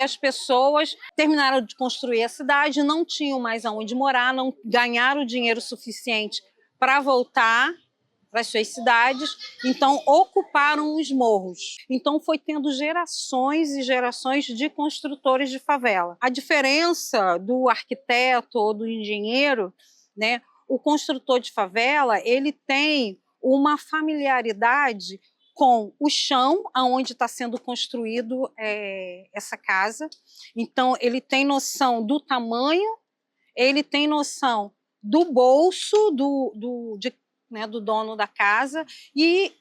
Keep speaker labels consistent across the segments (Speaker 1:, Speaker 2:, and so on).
Speaker 1: As pessoas terminaram de construir a cidade, não tinham mais aonde morar, não ganharam dinheiro suficiente para voltar para as suas cidades, então ocuparam os morros. Então foi tendo gerações e gerações de construtores de favela. A diferença do arquiteto ou do engenheiro, né, o construtor de favela, ele tem uma familiaridade com o chão aonde está sendo construído essa casa. Então, ele tem noção do tamanho, ele tem noção do bolso do dono da casa e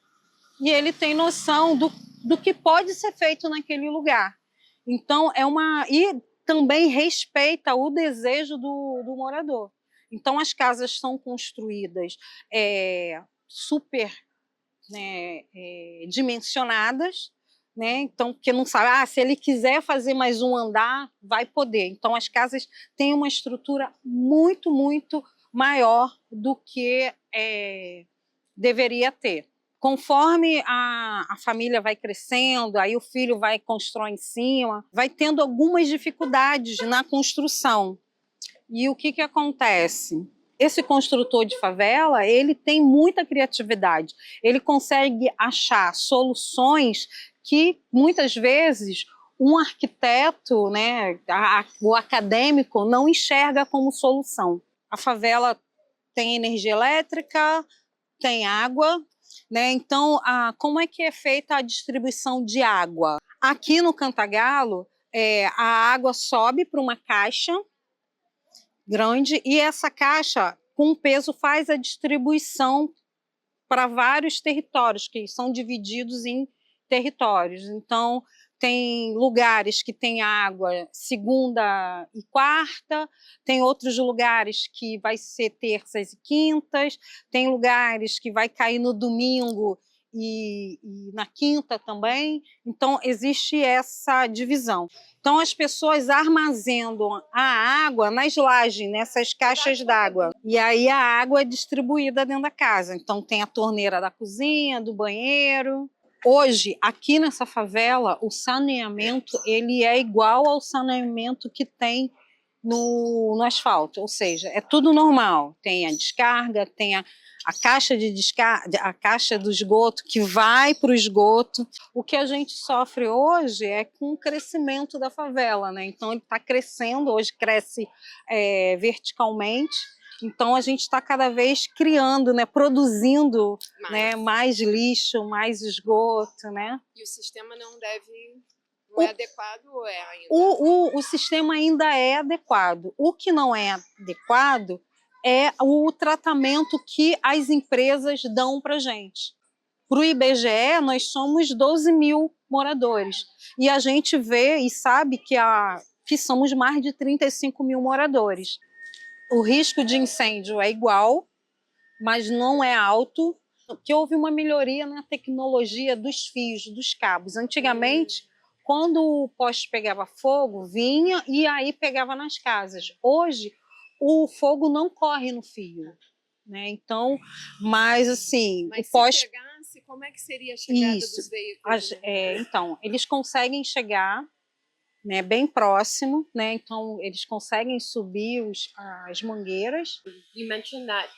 Speaker 1: ele tem noção do que pode ser feito naquele lugar. Então, e também respeita o desejo do morador. Então, as casas são construídas super, né, dimensionadas, né? Então, porque não sabe, se ele quiser fazer mais um andar, vai poder. Então, as casas têm uma estrutura muito, muito maior do que deveria ter. Conforme a família vai crescendo, aí o filho vai constrói em cima, vai tendo algumas dificuldades na construção. E o que acontece? Esse construtor de favela, ele tem muita criatividade. Ele consegue achar soluções que, muitas vezes, um arquiteto, né, o acadêmico, não enxerga como solução. A favela tem energia elétrica, tem água, né? Então, como é que é feita a distribuição de água? Aqui no Cantagalo, a água sobe para uma caixa grande e essa caixa, com peso, faz a distribuição para vários territórios, que são divididos em territórios. Então, tem lugares que tem água segunda e quarta, tem outros lugares que vai ser terças e quintas, tem lugares que vai cair no domingo e na quinta também. Então, existe essa divisão. Então, as pessoas armazenam a água nas lajes, nessas caixas d'água. E aí a água é distribuída dentro da casa. Então, tem a torneira da cozinha, do banheiro. Hoje, aqui nessa favela, o saneamento ele é igual ao saneamento que tem no asfalto, ou seja, é tudo normal. Tem a descarga, tem a caixa de descarga, a caixa do esgoto que vai para o esgoto. O que a gente sofre hoje é com o crescimento da favela, né? Então ele está crescendo, hoje cresce verticalmente. Então a gente está cada vez criando, né, produzindo mais lixo, mais esgoto, né?
Speaker 2: E o sistema não é adequado ou é ainda?
Speaker 1: O sistema ainda é adequado. O que não é adequado é o tratamento que as empresas dão para a gente. Para o IBGE, nós somos 12 mil moradores. E a gente vê e sabe que somos mais de 35 mil moradores. O risco de incêndio é igual, mas não é alto, porque houve uma melhoria na tecnologia dos fios, dos cabos. Antigamente, quando o poste pegava fogo, vinha e aí pegava nas casas. Hoje, o fogo não corre no fio, né? Então, mas assim,
Speaker 2: mas
Speaker 1: o poste...
Speaker 2: se pegasse, como é que seria a chegada dos veículos?
Speaker 1: Então, eles conseguem chegar, né, bem próximo, né? Então eles conseguem subir as mangueiras.
Speaker 3: You mentioned that,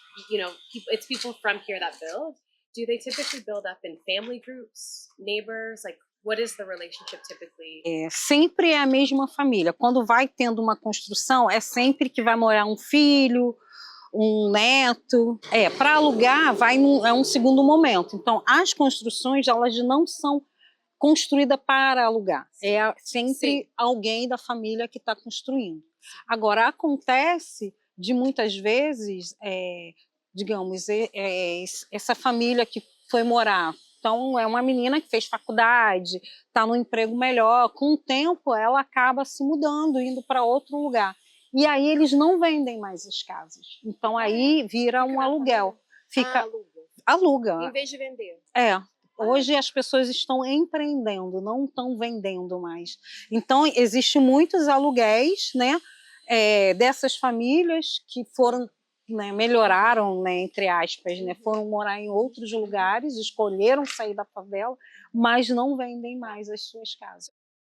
Speaker 3: it's people from here that build. Do they typically build up in family groups, neighbors? Like, what is the relationship typically?
Speaker 1: Sempre é a mesma família. Quando vai tendo uma construção, é sempre que vai morar um filho, um neto. Para alugar, é um segundo momento. Então, as construções, elas não são construída para alugar, é sempre alguém da família que está construindo. Agora, acontece de muitas vezes, digamos, essa família que foi morar, então é uma menina que fez faculdade, está num emprego melhor, com o tempo ela acaba se mudando, indo para outro lugar. E aí eles não vendem mais as casas, então aí vira um aluguel. Aluga.
Speaker 2: Em vez de vender.
Speaker 1: Hoje as pessoas estão empreendendo, não estão vendendo mais. Então, existem muitos aluguéis, né, dessas famílias que foram, né, melhoraram, né, entre aspas, né, foram morar em outros lugares, escolheram sair da favela, mas não vendem mais as suas casas.